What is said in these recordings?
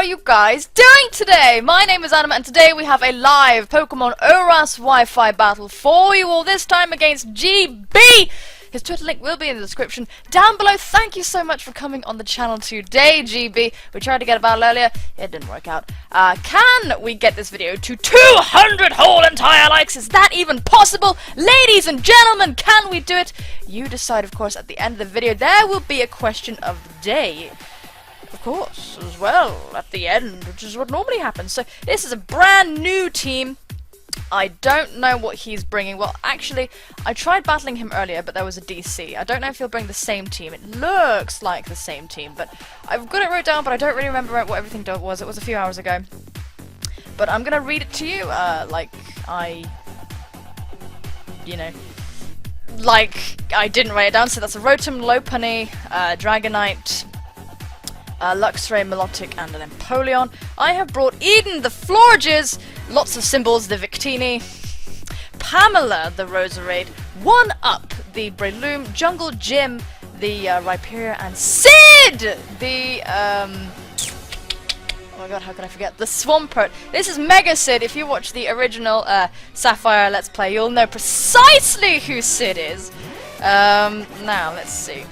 you guys doing today? My name is Anima and today we have a live Pokemon ORAS Wi-Fi battle for you all, this time against GB. His Twitter link will be in the description down below. Thank you so much for coming on the channel today, GB. We tried to get a battle earlier, it didn't work out. Can we get this video to 200 whole entire likes? Is that even possible? Ladies and gentlemen, can we do it? You decide, of course, at the end of the video. There will be a question of the day, of course, as well, at the end, which is what normally happens. So this is a brand new team. I don't know what he's bringing. Well, actually, I tried battling him earlier, but there was a DC. I don't know if he'll bring the same team. It looks like the same team, but I've got it wrote down, but I don't really remember what everything was. It was a few hours ago. But I'm gonna read it to you, like I didn't write it down. So that's a Rotom, Lopunny, Dragonite, Luxray, Milotic, and an Empoleon. I have brought Eden, the Florges, lots of symbols, the Victini, Pamela, the Roserade, 1-Up, the Breloom, Jungle Gym, the Rhyperior, and Sid, the oh my god, how can I forget? The Swampert. This is Mega Sid. If you watch the original Sapphire Let's Play, you'll know precisely who Sid is. Now, let's see.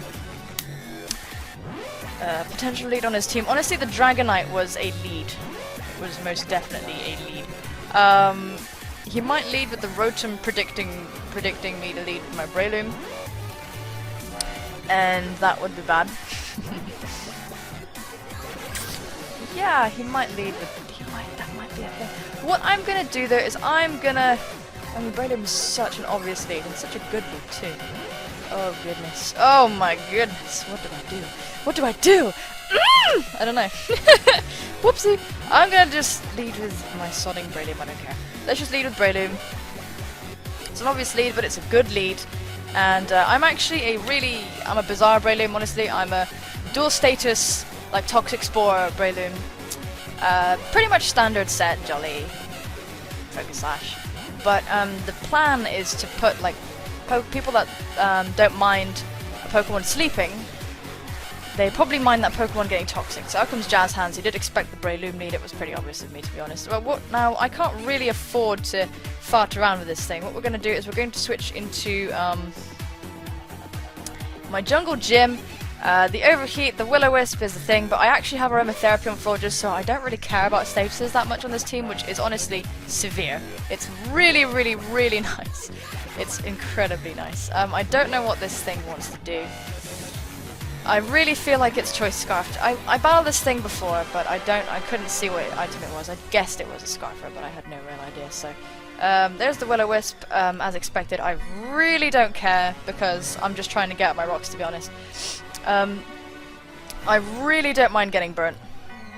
Potential lead on his team. Honestly, the Dragonite was a lead. It was most definitely a lead. He might lead with the Rotom predicting me to lead with my Breloom. And that would be bad. Yeah, he might lead with... that might be a thing. What I'm gonna do though is Breloom is such an obvious lead and such a good lead too. Oh goodness. Oh my goodness. What do I do? What do I do? I don't know. Whoopsie. I'm gonna just lead with my sodding Breloom. I don't care. Let's just lead with Breloom. It's an obvious lead, but it's a good lead. And I'm actually I'm a bizarre Breloom, honestly. I'm a dual status, like Toxic Spore Breloom. Pretty much standard set, Jolly, Focus Sash. But the plan is to put like people that don't mind a Pokemon sleeping. They probably mind that Pokemon getting toxic. So out comes Jazz Hands. He did expect the Breloom lead. It was pretty obvious of me, to be honest. Well, now I can't really afford to fart around with this thing. What we're going to do is we're going to switch into my Jungle Gym. The Overheat, the Will-O-Wisp is the thing, but I actually have Aromatherapy on Florges, so I don't really care about statuses that much on this team, which is honestly severe. It's really, really, really nice. It's incredibly nice. I don't know what this thing wants to do. I really feel like it's Choice Scarf. I battled this thing before, but I couldn't see what item it was. I guessed it was a Scarfer, but I had no real idea, so... there's the Will-O-Wisp, as expected. I really don't care, because I'm just trying to get out my rocks, to be honest. I really don't mind getting burnt.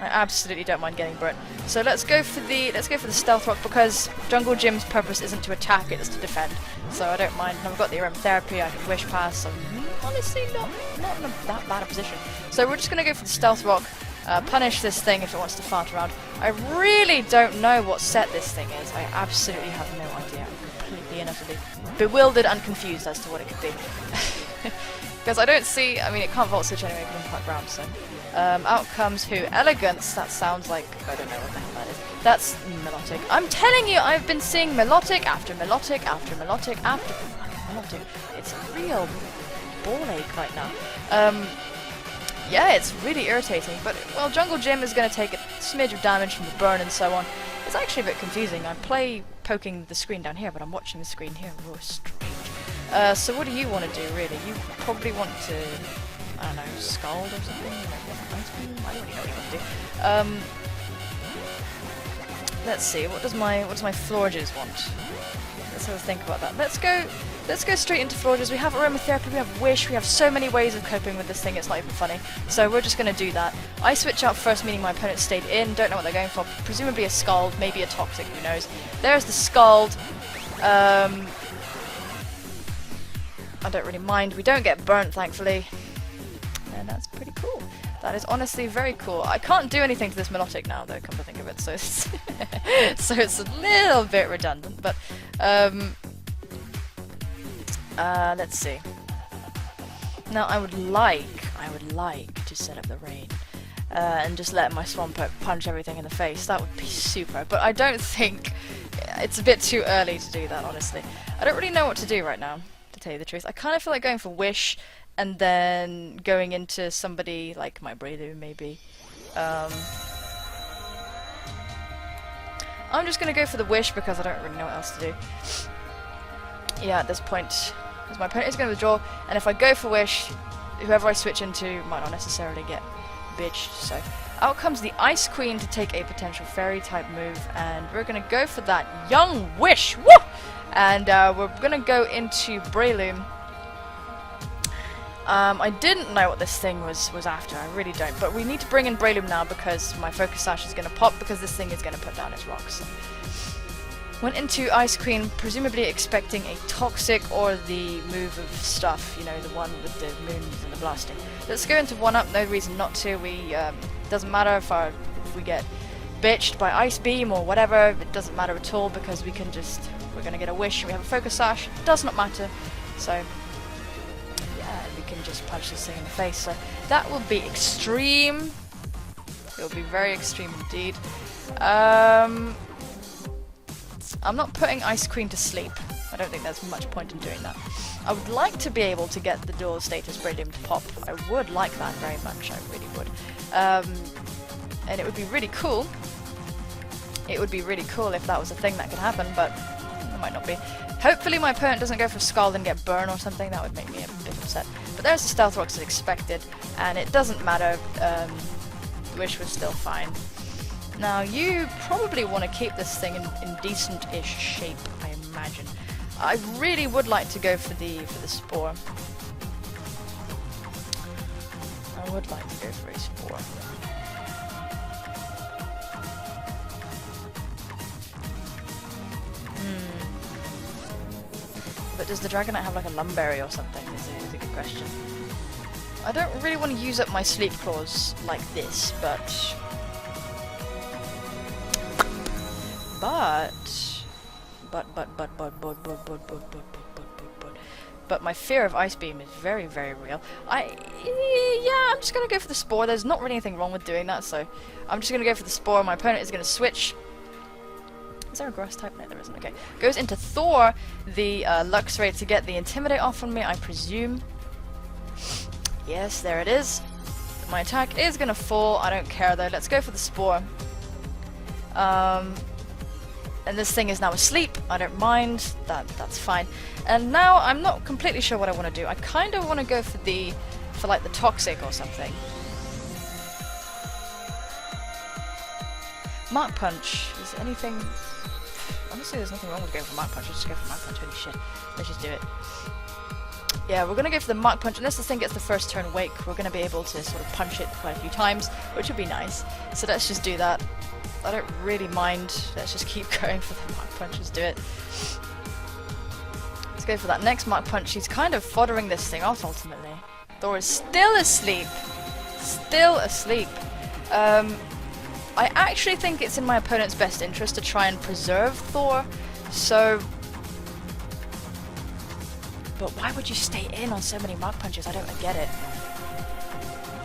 I absolutely don't mind getting burnt. So let's go for the Stealth Rock, because Jungle Gym's purpose isn't to attack, it's to defend. So I don't mind. And I've got the Aromatherapy, I can Wish Pass. I'm honestly not in that bad a position. So we're just gonna go for the Stealth Rock, punish this thing if it wants to fart around. I really don't know what set this thing is. I absolutely have no idea. I'm completely and utterly bewildered and confused as to what it could be. Because I don't see, I mean, it can't Volt Switch anyway, because I'm quite ground, so. Out comes who? Elegance, that sounds like, I don't know what the hell that is. That's Milotic. I'm telling you, I've been seeing Milotic after Milotic after Milotic after Milotic. It's a real ball ache right now. Yeah, it's really irritating, but, well, Jungle Gym is going to take a smidge of damage from the burn and so on. It's actually a bit confusing. I play poking the screen down here, but I'm watching the screen here. Oh, strange. So what do you want to do, really? You probably want to, I don't know, Scald or something? I don't really know what you want to do. Let's see, what does my Florges want? Let's have a think about that. Let's go straight into Florges. We have Aromatherapy, we have Wish, we have so many ways of coping with this thing, it's not even funny. So we're just going to do that. I switch out first, meaning my opponent stayed in, don't know what they're going for. Presumably a Scald, maybe a Toxic, who knows. There's the Scald. I don't really mind. We don't get burnt, thankfully. And that's pretty cool. That is honestly very cool. I can't do anything to this Milotic now, though, come to think of it, so it's, so it's a little bit redundant, but, let's see. Now, I would like to set up the rain. and just let my Swampert punch everything in the face. That would be super. But I don't think it's a bit too early to do that, honestly. I don't really know what to do right now, to tell you the truth. I kind of feel like going for Wish and then going into somebody like my Breloom, maybe. I'm just gonna go for the Wish because I don't really know what else to do. Yeah, at this point, because my opponent is gonna withdraw, and if I go for Wish, whoever I switch into might not necessarily get bitched. So out comes the Ice Queen to take a potential fairy type move, and we're gonna go for that young Wish. Woo! And we're gonna go into Breloom. I didn't know what this thing was after, I really don't, but we need to bring in Breloom now because my Focus Sash is going to pop because this thing is going to put down its rocks. Went into Ice Queen, presumably expecting a Toxic or the move of stuff, you know, the one with the moons and the blasting. Let's go into 1-up, no reason not to. We doesn't matter if we get bitched by Ice Beam or whatever, it doesn't matter at all because we're going to get a Wish, we have a Focus Sash, it does not matter, so we can just punch this thing in the face. So that will be extreme. It will be very extreme indeed. I'm not putting Ice Queen to sleep. I don't think there's much point in doing that. I would like to be able to get the dual status Breloom to pop. I would like that very much, I really would. And it would be really cool. It would be really cool if that was a thing that could happen, but it might not be. Hopefully my opponent doesn't go for Scald and get Burn or something, that would make me a bit upset. But there's the Stealth Rocks as expected, and it doesn't matter, Wish was still fine. Now you probably want to keep this thing in decent-ish shape, I imagine. I really would like to go for the Spore. I would like to go for a Spore. But does the Dragonite have like a Lumberry or something? Is a good question. I don't really want to use up my Sleep Claws like this, but my fear of Ice Beam is very, very real. Yeah, I'm just gonna go for the Spore. There's not really anything wrong with doing that, so I'm just gonna go for the Spore. My opponent is gonna switch. Is there a grass type? No, there isn't. Okay. Goes into Thor, the Luxray, to get the Intimidate off on me, I presume. Yes, there it is. My attack is gonna fall. I don't care though. Let's go for the Spore. And this thing is now asleep. I don't mind. That's fine. And now I'm not completely sure what I want to do. I kind of want to go for like the Toxic or something. Mark Punch. Is there anything? Honestly, there's nothing wrong with going for Mark Punch. Let's just go for Mark Punch. Holy shit. Let's just do it. Yeah, we're gonna go for the Mark Punch. Unless this thing gets the first turn Wake, we're gonna be able to sort of punch it quite a few times, which would be nice. So let's just do that. I don't really mind. Let's just keep going for the Mark Punch. Let's do it. Let's go for that next Mark Punch. He's kind of foddering this thing off ultimately. Thor is still asleep. Still asleep. I actually think it's in my opponent's best interest to try and preserve Thor, so... But why would you stay in on so many Mark Punches? I don't get it.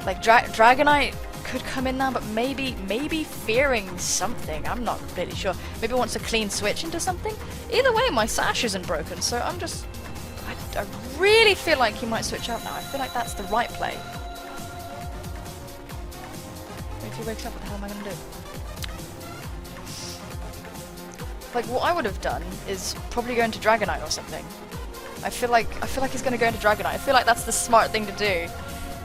Like, Dragonite could come in now, but maybe fearing something. I'm not completely sure. Maybe it wants a clean switch into something? Either way, my Sash isn't broken, so I'm just... I really feel like he might switch out now. I feel like that's the right play. If he wakes up, what the hell am I gonna do? Like, what I would have done is probably go into Dragonite or something. I feel like he's gonna go into Dragonite. I feel like that's the smart thing to do.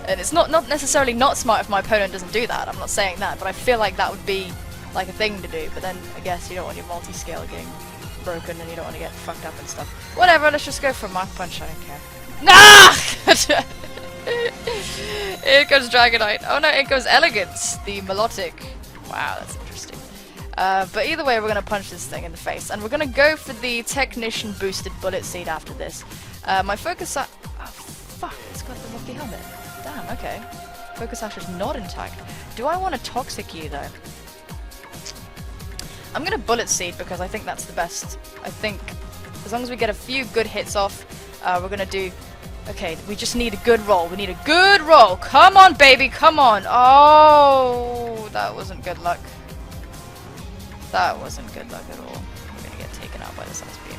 And it's not necessarily not smart if my opponent doesn't do that. I'm not saying that, but I feel like that would be like a thing to do. But then I guess you don't want your multi-scale getting broken and you don't want to get fucked up and stuff. Whatever, let's just go for Mark Punch. I don't care. Nah! Here goes Dragonite. Oh no, it goes Elegance, the Melodic. Wow, that's interesting. But either way, we're going to punch this thing in the face. And we're going to go for the Technician boosted Bullet Seed after this. My Focus Sash... Oh, fuck, it's got the Rocky Helmet. Damn, okay. Focus Sash is not intact. Do I want to Toxic you, though? I'm going to Bullet Seed because I think that's the best. I think as long as we get a few good hits off, we're going to do... Okay, we just need a good roll. We need a good roll. Come on, baby, come on. Oh, wasn't good luck. That wasn't good luck at all. We're gonna get taken out by this ice beam.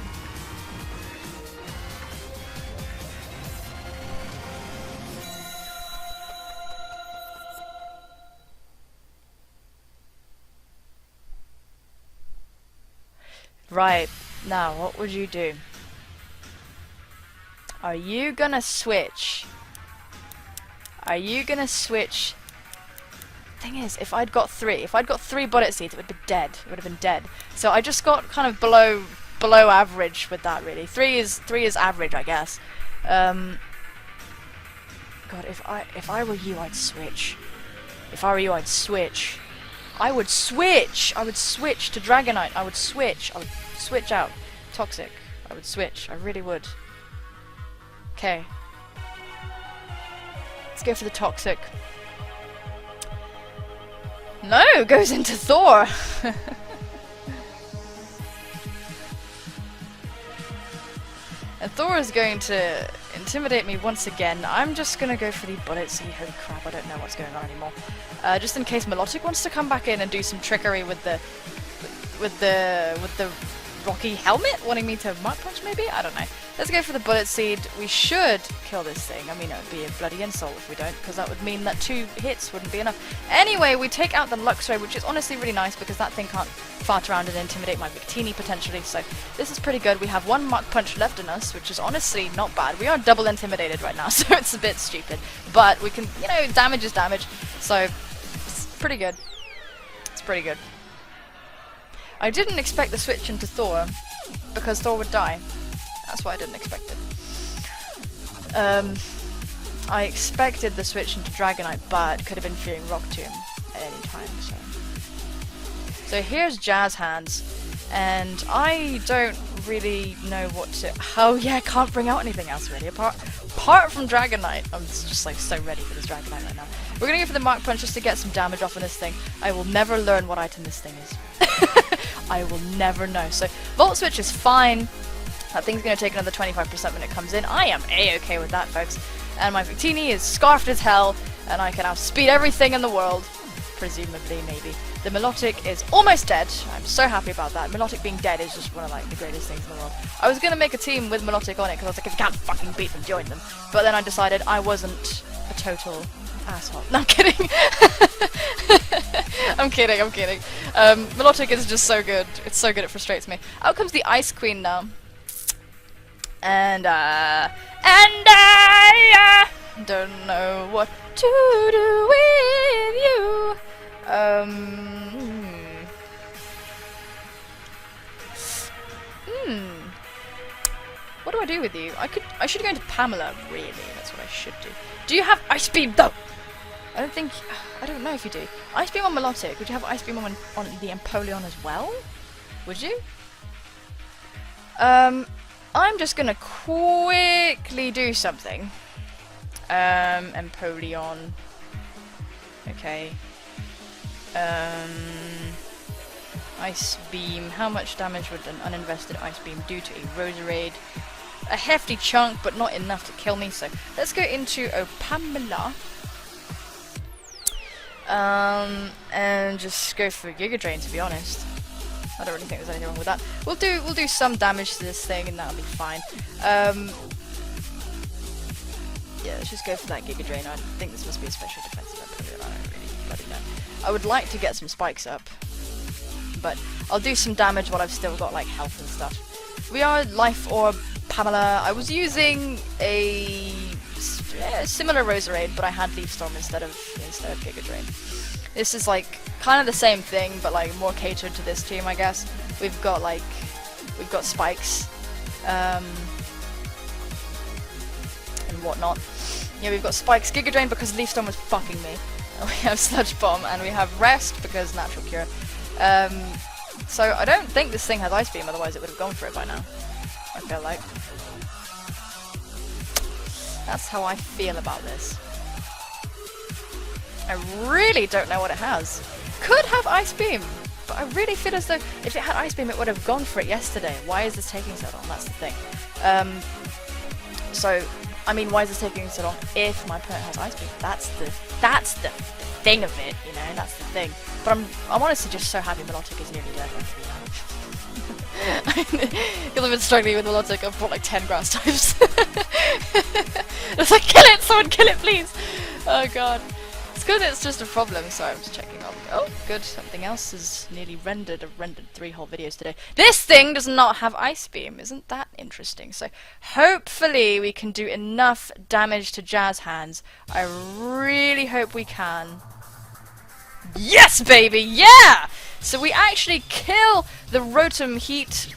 Right, now what would you do? Are you gonna switch? Are you gonna switch? Thing is, if I'd got three bullet seeds, it would have been dead. It would have been dead. So I just got kind of below average with that, really. Three is average, I guess. God, if I were you, I'd switch. If I were you, I'd switch. I would switch. I would switch to Dragonite. I would switch. I would switch out. Toxic. I would switch. I really would. Okay. Let's go for the toxic. No, goes into Thor. And Thor is going to intimidate me once again. I'm just gonna go for the bullet seed. Holy crap, I don't know what's going on anymore. Just in case Melodic wants to come back in and do some trickery with the rocky helmet, wanting me to Mark Punch maybe? I don't know. Let's go for the bullet seed. We should kill this thing. I mean, it would be a bloody insult if we don't, because that would mean that 2 hits wouldn't be enough. Anyway, we take out the Luxray, which is honestly really nice because that thing can't fart around and intimidate my Victini potentially, so this is pretty good. We have 1 Mark Punch left in us, which is honestly not bad. We are double intimidated right now, so it's a bit stupid. But we can, you know, damage is damage, so it's pretty good. It's pretty good. I didn't expect the switch into Thor, because Thor would die. That's why I didn't expect it. I expected the switch into Dragonite, but could have been fearing Rock Tomb at any time, so. So here's Jazz Hands, and I don't really know what to... Oh yeah, I can't bring out anything else really, apart from Dragonite. I'm just like so ready for this Dragonite right now. We're gonna go for the Mark Punch just to get some damage off on this thing. I will never learn what item this thing is. I will never know. So Volt Switch is fine. That thing's going to take another 25% when it comes in. I am a-okay with that, folks. And my Victini is scarfed as hell, and I can outspeed everything in the world. Presumably, maybe. The Melodic is almost dead. I'm so happy about that. Melodic being dead is just one of like the greatest things in the world. I was going to make a team with Melodic on it, because I was like, if you can't fucking beat them, join them. But then I decided I wasn't a total asshole. No, I'm kidding. I'm kidding. Melodic is just so good. It's so good it frustrates me. Out comes the Ice Queen now. And I don't know what to do with you. What do I do with you? I should go into Pamela, really. That's what I should do. Do you have Ice Beam though? I don't know if you do. Ice Beam on Melodic. Would you have Ice Beam on the Empoleon as well? Would you? I'm just gonna quickly do something. Empoleon. Okay. Ice Beam. How much damage would an uninvested Ice Beam do to a Roserade? A hefty chunk, but not enough to kill me, so let's go into Pamela. And just go for Giga Drain, to be honest. I don't really think there's anything wrong with that. We'll do some damage to this thing, and that'll be fine. Yeah, let's just go for that Giga Drain. I think this must be a special defensive Empoleon. I don't really bloody know. I would like to get some spikes up, but I'll do some damage while I've still got like health and stuff. We are Life Orb Pamela. I was using a similar Roserade, but I had Leaf Storm instead of Giga Drain. This is like kind of the same thing, but like more catered to this team, I guess. We've got spikes, and whatnot. Yeah, we've got spikes, Giga Drain because Leaf Storm was fucking me. We have Sludge Bomb, and we have Rest because Natural Cure. So I don't think this thing has Ice Beam, otherwise it would have gone for it by now. I feel like. That's how I feel about this. I really don't know what it has. Could have Ice Beam, but I really feel as though if it had Ice Beam it would have gone for it yesterday. Why is this taking so long? That's the thing. So, I mean, why is this taking so long if my opponent has Ice Beam? That's the thing of it, you know, that's the thing. But I'm honestly just so happy Melodic is nearly dead. Because I've been struggling with Melodic, I've bought like 10 grass types. It's like, kill it! Someone kill it, please! Oh god. It's good it's just a problem, sorry, I'm just checking up. Oh, good, something else is nearly rendered. I've rendered 3 whole videos today. This thing does not have Ice Beam, isn't that interesting? So, hopefully we can do enough damage to Jazz Hands. I really hope we can. Yes, baby, yeah! So we actually kill the Rotom Heat.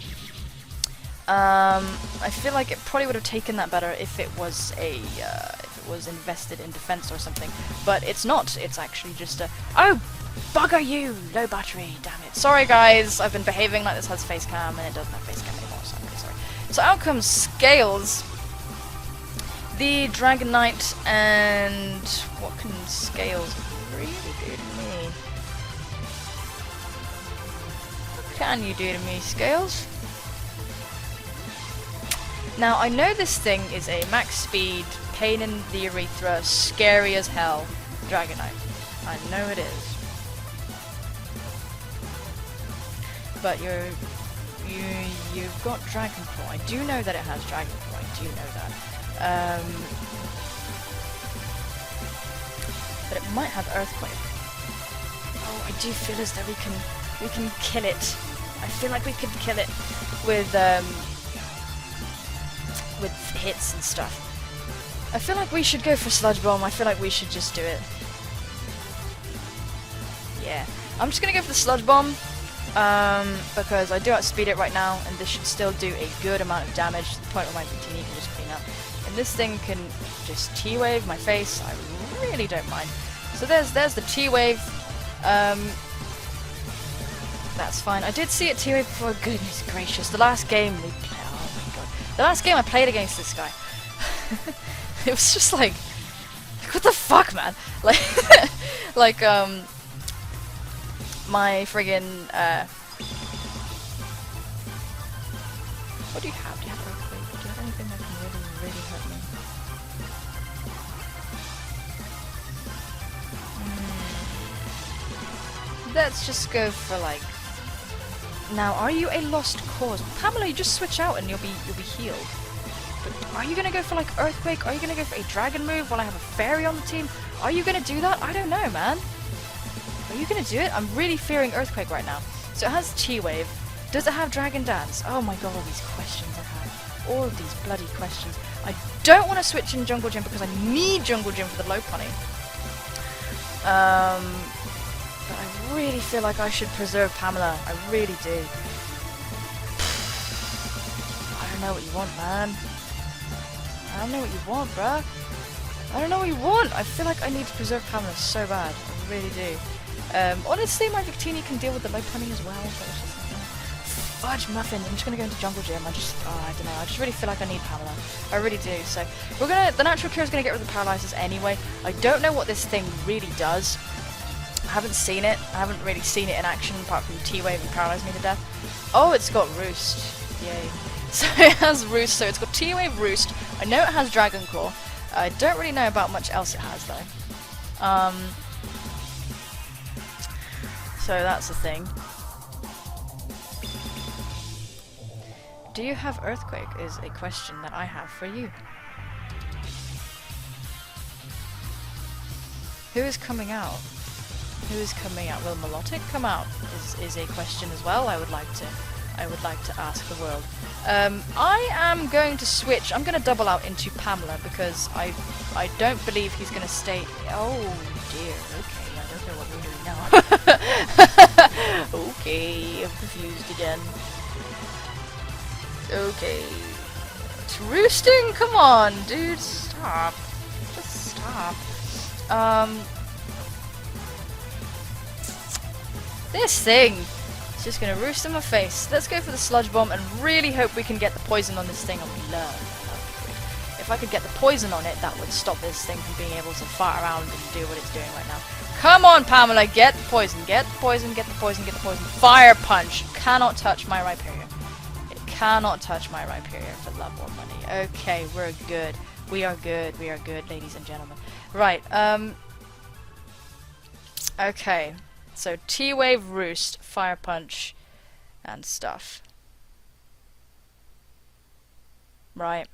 I feel like it probably would have taken that better if it was a, if it was invested in defense or something. But it's not. It's actually just a... Oh! Bugger you! Low battery, damn it. Sorry guys, I've been behaving like this has FaceCam and it doesn't have FaceCam anymore, so I'm really sorry. So out comes Scales, the Dragonite, and what can Scales really do to me? What can you do to me, Scales? Now, I know this thing is a max speed, pain in the urethra, scary as hell Dragonite. I know it is. But you've got Dragon Claw. I do know that it has Dragon Claw. I do know that. But it might have Earthquake. Oh, I do feel as though we can kill it. I feel like we could kill it with hits and stuff. I feel like we should go for Sludge Bomb. I feel like we should just do it. Yeah, I'm just gonna go for the Sludge Bomb. Because I do outspeed it right now, and this should still do a good amount of damage to the point where my Victini can just clean up. And this thing can just T-Wave my face, I really don't mind. So there's the T-Wave, that's fine. I did see it T-Wave before, goodness gracious, the last game we played, oh my god. The last game I played against this guy, it was just like, what the fuck, man? Like, my friggin', what do you have? Do you have Earthquake? Do you have anything that can really, really hurt me? Let's just go for like... Now, are you a lost cause? Pamela, you just switch out and you'll be healed. But are you gonna go for like Earthquake? Are you gonna go for a Dragon move while I have a Fairy on the team? Are you gonna do that? I don't know, man. Are you gonna do it? I'm really fearing Earthquake right now. So it has T-Wave. Does it have Dragon Dance? Oh my god, all these questions I have. All of these bloody questions. I don't want to switch in Jungle Gym because I need Jungle Gym for the low punny. But I really feel like I should preserve Pamela. I really do. I don't know what you want, man. I don't know what you want, bruh. I don't know what you want. I feel like I need to preserve Pamela so bad. I really do. Honestly, my Victini can deal with the low punning as well, but it's just like, fudge muffin. I'm just gonna go into Jungle Gym. I don't know. I just really feel like I need Pamela. I really do. So the natural cure is gonna get rid of the paralyzers anyway. I don't know what this thing really does. I haven't seen it. I haven't really seen it in action apart from T-Wave and paralyze me to death. Oh, it's got Roost. Yay. So it has Roost. So it's got T-Wave, Roost. I know it has Dragon Claw. I don't really know about much else it has though. So that's the thing. Do you have Earthquake is a question that I have for you. Who is coming out? Who is coming out? Will Melodic come out? Is a question as well. I would like to ask the world. I am going to switch. I'm going to double out into Pamela because I don't believe he's going to stay. Oh dear. Okay. I don't know what we're doing now. Okay, I'm confused again. Okay. It's roosting? Come on, dude, stop. Just stop. This thing is just gonna roost in my face. Let's go for the Sludge Bomb and really hope we can get the poison on this thing. I would love. If I could get the poison on it, that would stop this thing from being able to fart around and do what it's doing right now. Come on, Pamela, get the poison, get the poison, get the poison, get the poison. Fire Punch cannot touch my Rhyperior. It cannot touch my Rhyperior for love or money. Okay, we're good. We are good, ladies and gentlemen. Right, Okay, so T-Wave, Roost, Fire Punch, and stuff. Right.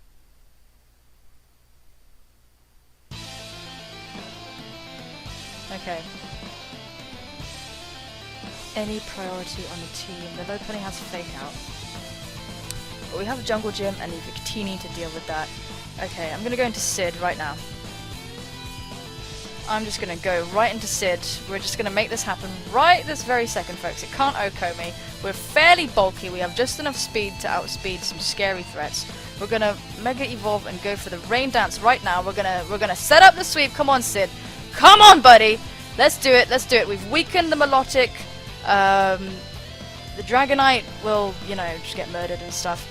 Okay. Any priority on the team. The low pony has Fake Out. But we have a Jungle Gym and a Victini to deal with that. Okay, I'm gonna go into Sid right now. I'm just gonna go right into Sid. We're just gonna make this happen right this very second, folks. It can't OHKO me. We're fairly bulky. We have just enough speed to outspeed some scary threats. We're gonna Mega Evolve and go for the Rain Dance right now. We're gonna set up the sweep. Come on, Sid. Come on, buddy. Let's do it. Let's do it. We've weakened the Melodic. The Dragonite will, you know, just get murdered and stuff.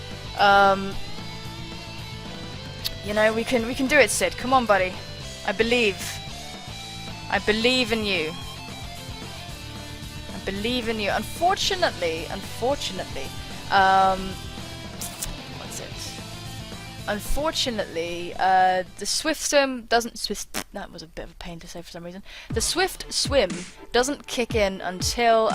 You know, we can do it, Sid. Come on, buddy. I believe. I believe in you. I believe in you. Unfortunately, what's it? Unfortunately, the Swift Swim doesn't. That was a bit of a pain to say for some reason. The Swift Swim doesn't kick in until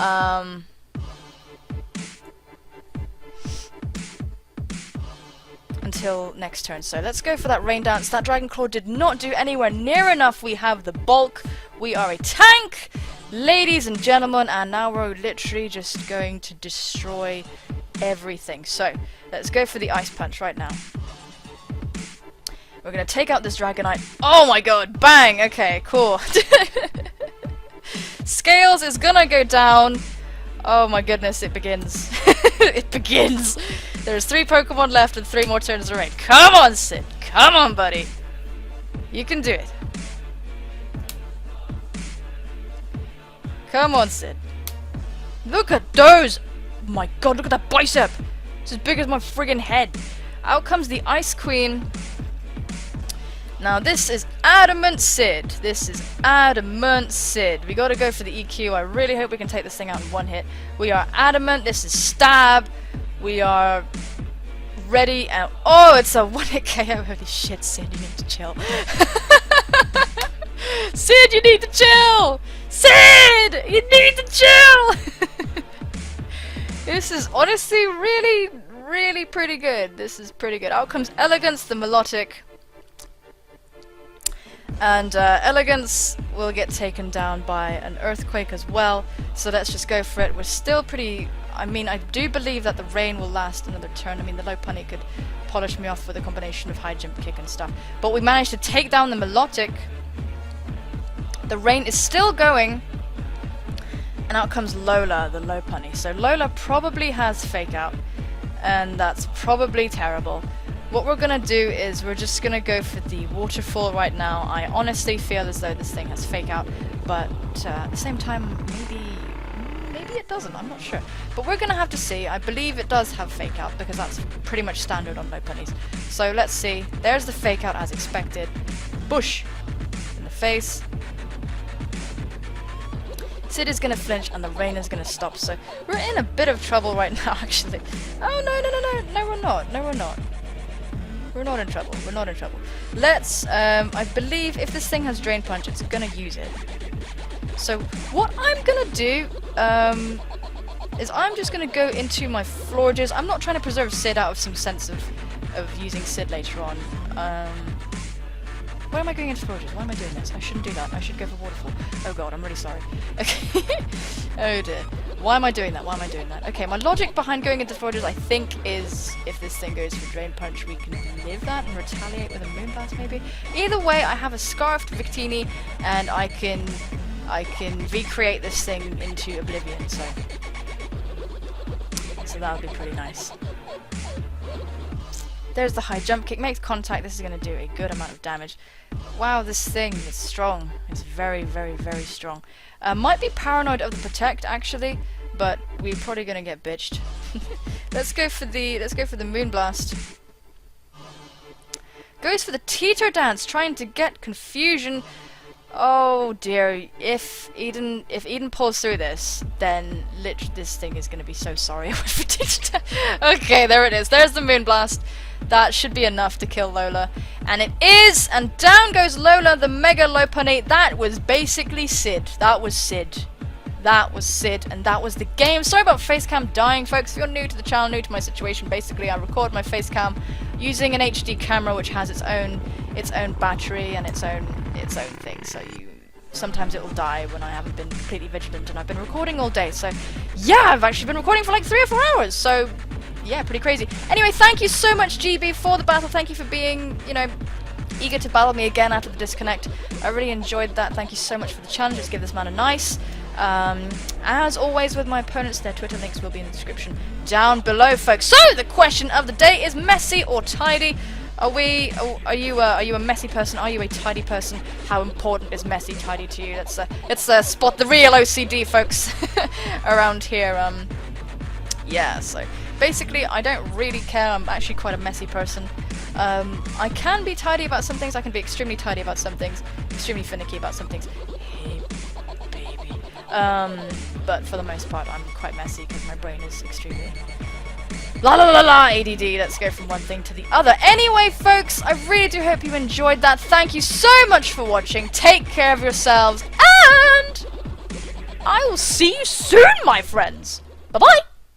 next turn. So let's go for that Rain Dance. That Dragon Claw did not do anywhere near enough. We have the bulk. We are a tank, ladies and gentlemen, and now we're literally just going to destroy everything. So let's go for the Ice Punch right now. We're gonna take out this Dragonite. Oh my god, bang! Okay, cool. Scales is gonna go down. Oh my goodness, it begins. It begins! There's 3 Pokemon left and 3 more turns to rain. Come on, Sid! Come on, buddy! You can do it. Come on, Sid. Look at those! Oh my god, look at that bicep! It's as big as my friggin' head. Out comes the Ice Queen. Now this is Adamant Sid. This is Adamant Sid. We gotta go for the EQ. I really hope we can take this thing out in one hit. We are Adamant. This is Stab. We are ready and... Oh, it's a 1-hit KO. Holy shit, Sid, you need to chill. Sid, you need to chill! Sid! You need to chill! This is honestly really pretty good. This is pretty good. Out comes Elegance, the Melodic. And Elegance will get taken down by an Earthquake as well, so let's just go for it. We're still pretty... I mean, I do believe that the Rain will last another turn. I mean, the low punny could polish me off with a combination of high jump kick and stuff. But we managed to take down the Melodic. The Rain is still going. And out comes Lola, the low punny. So Lola probably has Fake Out, and that's probably terrible. What we're gonna do is we're just gonna go for the Waterfall right now. I honestly feel as though this thing has Fake Out, but at the same time, maybe it doesn't, I'm not sure. But we're gonna have to see. I believe it does have Fake Out, because that's pretty much standard on low punnies. So let's see. There's the Fake Out as expected. Bush! In the face. Sid is gonna flinch and the Rain is gonna stop, so we're in a bit of trouble right now, actually. Oh, no, we're not. No, we're not. We're not in trouble. We're not in trouble. Let's, I believe if this thing has Drain Punch, it's gonna use it. So, what I'm gonna do, is I'm just gonna go into my Florges. I'm not trying to preserve Sid out of some sense of using Sid later on. Why am I going into Florges? Why am I doing this? I shouldn't do that. I should go for Waterfall. Oh god, I'm really sorry. Okay. Oh dear. Why am I doing that? Why am I doing that? Okay, my logic behind going into Florges, I think, is if this thing goes for Drain Punch, we can live that and retaliate with a Moonblast, maybe. Either way, I have a Scarfed Victini, and I can recreate this thing into Oblivion, so that would be pretty nice. There's the high jump kick, makes contact. This is going to do a good amount of damage. Wow, this thing is strong. It's very strong. Might be paranoid of the Protect actually, but we're probably going to get bitched. Let's go for the Moonblast. Goes for the Teeter Dance, trying to get confusion. Oh dear, if Eden pulls through this, then literally this thing is going to be so sorry. Okay, there it is. There's the Moonblast. That should be enough to kill Lola. And it is, and down goes Lola the Mega Lopunny. That was basically Sid. That was Sid. That was Sid, and that was the game. Sorry about FaceCam dying, folks. If you're new to the channel, new to my situation, basically I record my FaceCam using an HD camera which has its own battery and its own thing. So sometimes it will die when I haven't been completely vigilant, and I've been recording all day. So yeah, I've actually been recording for like 3 or 4 hours. So yeah, pretty crazy. Anyway, thank you so much, GB, for the battle. Thank you for being, you know, eager to battle me again after the disconnect. I really enjoyed that. Thank you so much for the challenge. Let's give this man a nice. As always with my opponents, their Twitter links will be in the description down below, folks. So the question of the day is messy or tidy? Are you a messy person? Are you a tidy person? How important is messy, tidy to you? Let's spot the real OCD, folks, around here. Yeah. So basically, I don't really care. I'm actually quite a messy person. I can be tidy about some things. I can be extremely tidy about some things. Extremely finicky about some things. Hey, baby. But for the most part, I'm quite messy because my brain is extremely ADD. Let's go from one thing to the other. Anyway, folks, I really do hope you enjoyed that. Thank you so much for watching. Take care of yourselves, and I will see you soon, my friends. Bye-bye.